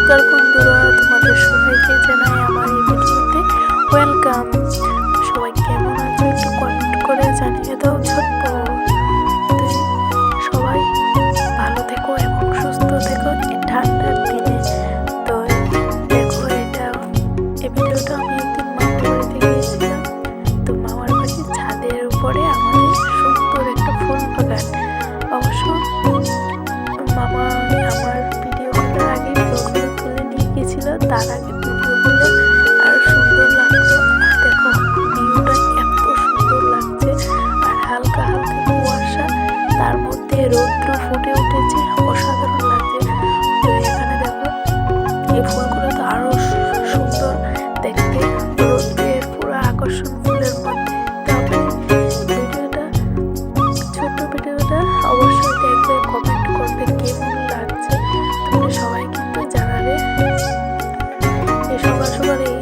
নমস্কার বন্ধুরা, তোমাদের সবাইকে জানাই আমার এই ভিডিওতে ওয়েলকাম। সবাই কেমন আছো একটু কমেন্ট করে জানিয়ে দাও ছোট্ট। সবাই ভালো থেকো এবং সুস্থ থেকো এই ঠান্ডার দিনে। তো দেখো, এই ভিডিওটা আমি একদিন মামার বাড়িতে গিয়েছিলাম। তো মামার বাড়ির ছাদের উপরে আমাদের সুন্দর একটা ফুল বাগান। অবশ্য মামা আমার ভিডিও করার আগে ব্লগগুলো তুলে নিয়ে গেছিল, তার আগে ভিডিওগুলো আরো সুন্দর লাগতো। আর দেখো, ভিউটা এত সুন্দর লাগছে, আর হালকা হালকা কুয়াশা, তার মধ্যে রৌদ্র ফুটে উঠেছে, অসাধারণ লাগছে। তো এখানে দেখো, এই ফুলগুলো তো আরো সুন্দর দেখতে, রৌদ্রের পুরো আকর্ষণ ফুলের মধ্যে। ভিডিওটা ছোট্ট ভিডিওটা অবশ্যই দেখবে, কমেন্ট করবে কেমন লাগছে, তোমরা সবাই কিন্তু জানাবে। এই সকাল সকাল এই